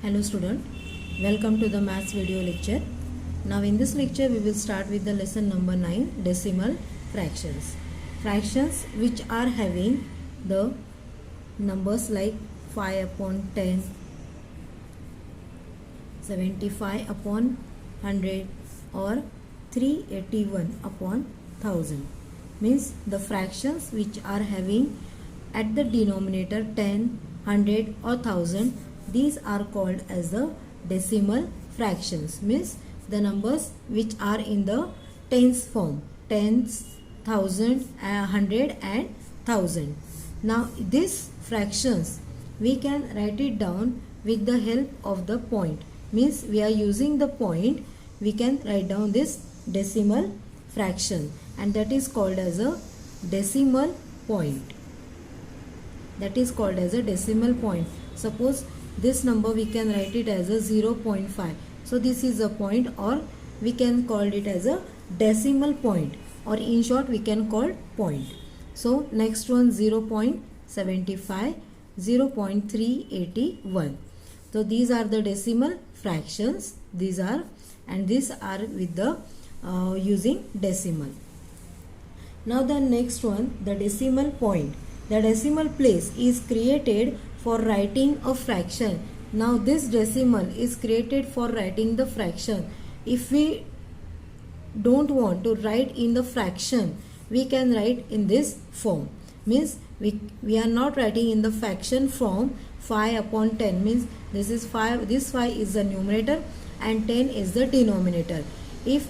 Hello student, welcome to the maths video lecture. Now in this lecture we will start with the lesson number 9, decimal fractions. Fractions which are having the numbers like 5 upon 10, 75 upon 100 or 381 upon 1000. Means the fractions which are having at the denominator 10, 100 or 1000, these are called as the decimal fractions. Means the numbers which are in the tens form, tens, thousand, 100 and 1000. Now these fractions we can write it down with the help of the point. Means we are using the point, we can write down this decimal fraction, and that is called as a decimal point. That is called as a decimal point. Suppose this number we can write it as a 0.5. So this is a point, or we can call it as a decimal point, or in short we can call point. So next one 0.75, 0.381. So these are the decimal fractions. These are, and these are with the using decimal. Now the next one, the decimal point. The decimal place is created for writing a fraction. Now this decimal is created for writing the fraction. If we don't want to write in the fraction, we can write in this form. Means we are not writing in the fraction form 5 upon 10. Means this is 5, this 5 is the numerator and 10 is the denominator. If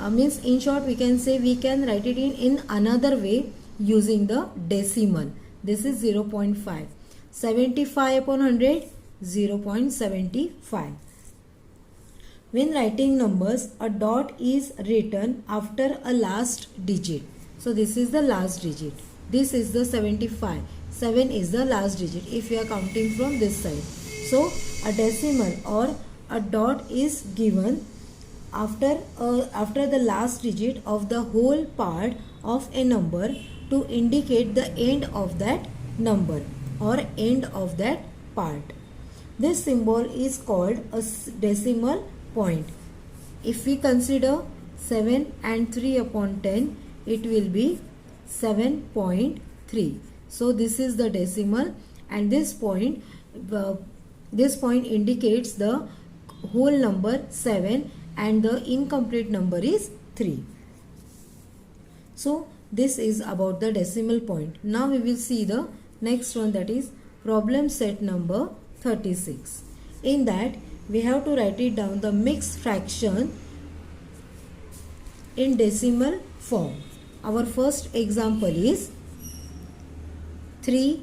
means in short we can say we can write it in another way using the decimal. This is 0.5. 75 upon 100, 0.75. When writing numbers, a dot is written after a last digit. So this is the last digit. This is the 75. 7 is the last digit if you are counting from this side. So a decimal or a dot is given after the last digit of the whole part of a number to indicate the end of that number or end of that part. This symbol is called a decimal point. If we consider 7 and 3 upon 10, it will be 7.3. So this is the decimal, and this point indicates the whole number 7 and the incomplete number is 3. So this is about the decimal point. Now we will see the next one, that is problem set number 36. In that we have to write it down the mixed fraction in decimal form. Our first example is 3,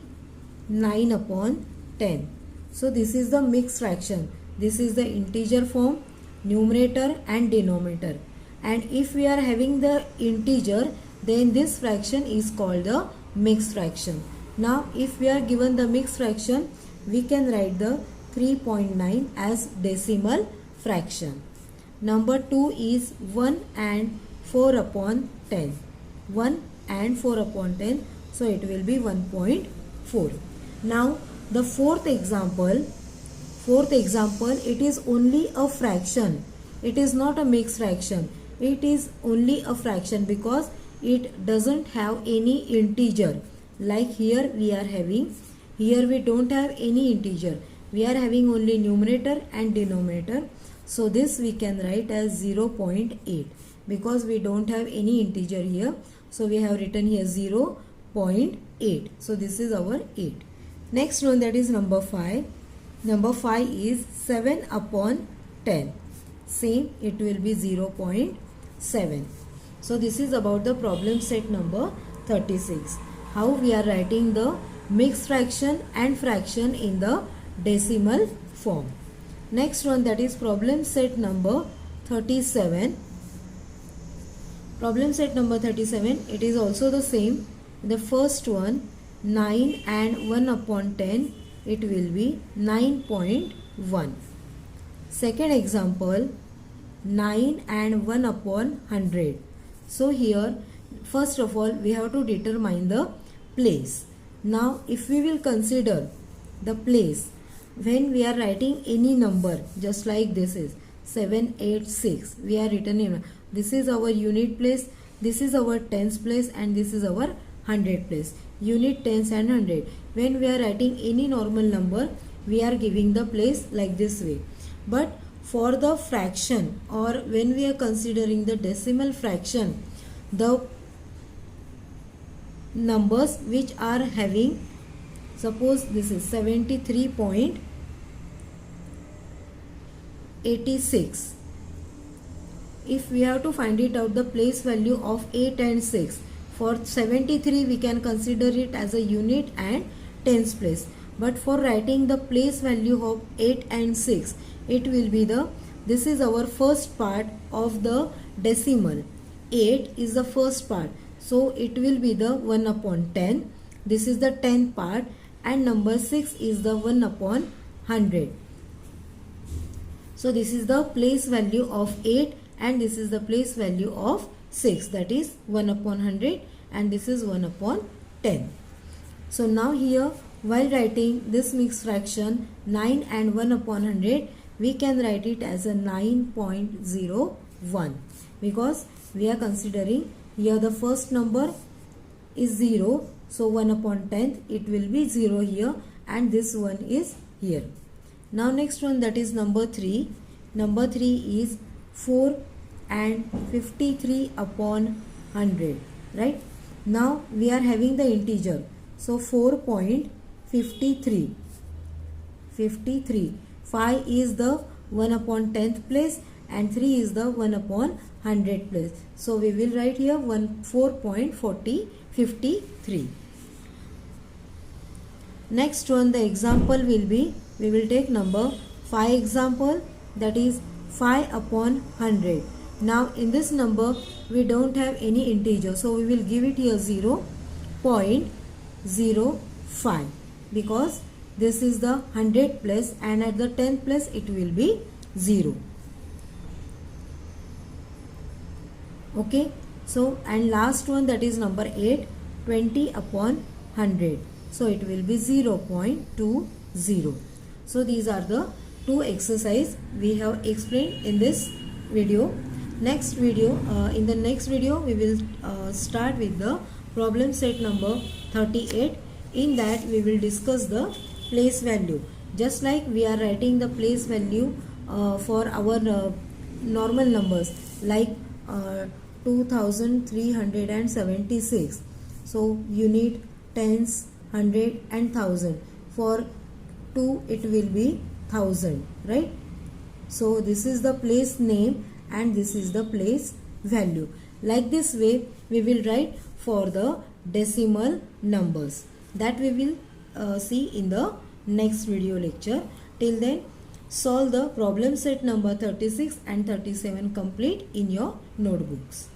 9 upon 10. So this is the mixed fraction. This is the integer form, numerator and denominator. And if we are having the integer, then this fraction is called the mixed fraction. Now if we are given the mixed fraction, we can write the 3.9 as decimal fraction. Number 2 is 1 and 4 upon 10. 1 and 4 upon 10. So it will be 1.4. Now the fourth example, it is only a fraction. It is not a mixed fraction. It is only a fraction because it doesn't have any integer. Like here we are having, here we don't have any integer. We are having only numerator and denominator. So this we can write as 0.8 because we don't have any integer here. So we have written here 0.8. So this is our 8. Next one, that is number 5. Number 5 is 7 upon 10. Same, it will be 0.7. So this is about the problem set number 36. How we are writing the mixed fraction and fraction in the decimal form. Next one, that is problem set number 37. Problem set number 37, it is also the same. The first one, 9 and 1 upon 10, it will be 9.1. Second example, 9 and 1 upon 100. So here, first of all, we have to determine the place. Now if we will consider the place, when we are writing any number, just like this is 786, we are written in, this is our unit place, this is our tens place, and this is our hundred place. Unit, tens and hundred. When we are writing any normal number, we are giving the place like this way. But for the fraction, or when we are considering the decimal fraction, the numbers which are having, suppose this is 73.86. If we have to find it out, the place value of 8 and 6, for 73 we can consider it as a unit and tens place. But for writing the place value of 8 and 6, it will be the, this is our first part of the decimal. 8 is the first part, so it will be the 1 upon 10. This is the 10th part, and number 6 is the 1 upon 100. So this is the place value of 8, and this is the place value of 6, that is 1 upon 100, and this is 1 upon 10. So now here, while writing this mixed fraction 9 and 1 upon 100, we can write it as a 9.01, because we are considering here the first number is 0, so 1 upon 10th it will be 0 here, and this one is here. Now next one, that is number 3. Number 3 is 4 and 53 upon 100, right? Now we are having the integer, so 4.53. 53. 5 is the 1 upon 10th place, and 3 is the 1 upon 100 place. So we will write here 4.53. Next one, the example will be, we will take number 5 example, that is 5 upon 100. Now in this number we don't have any integer, so we will give it here 0.05, because this is the 100 place, and at the 10th place it will be 0. Okay, so and last one, that is number 8, 20 upon 100, so it will be 0.20. So these are the two exercises we have explained in this video. Next video, in the next video we will start with the problem set number 38. In that we will discuss the place value. Just like we are writing the place value for our normal numbers, like 2376. So unit, tens, hundred and thousand. For 2 it will be 1000, right? So this is the place name, and this is the place value. Like this way we will write for the decimal numbers. That we will see in the next video lecture. Till then, solve the problem set number 36 and 37 complete in your notebooks.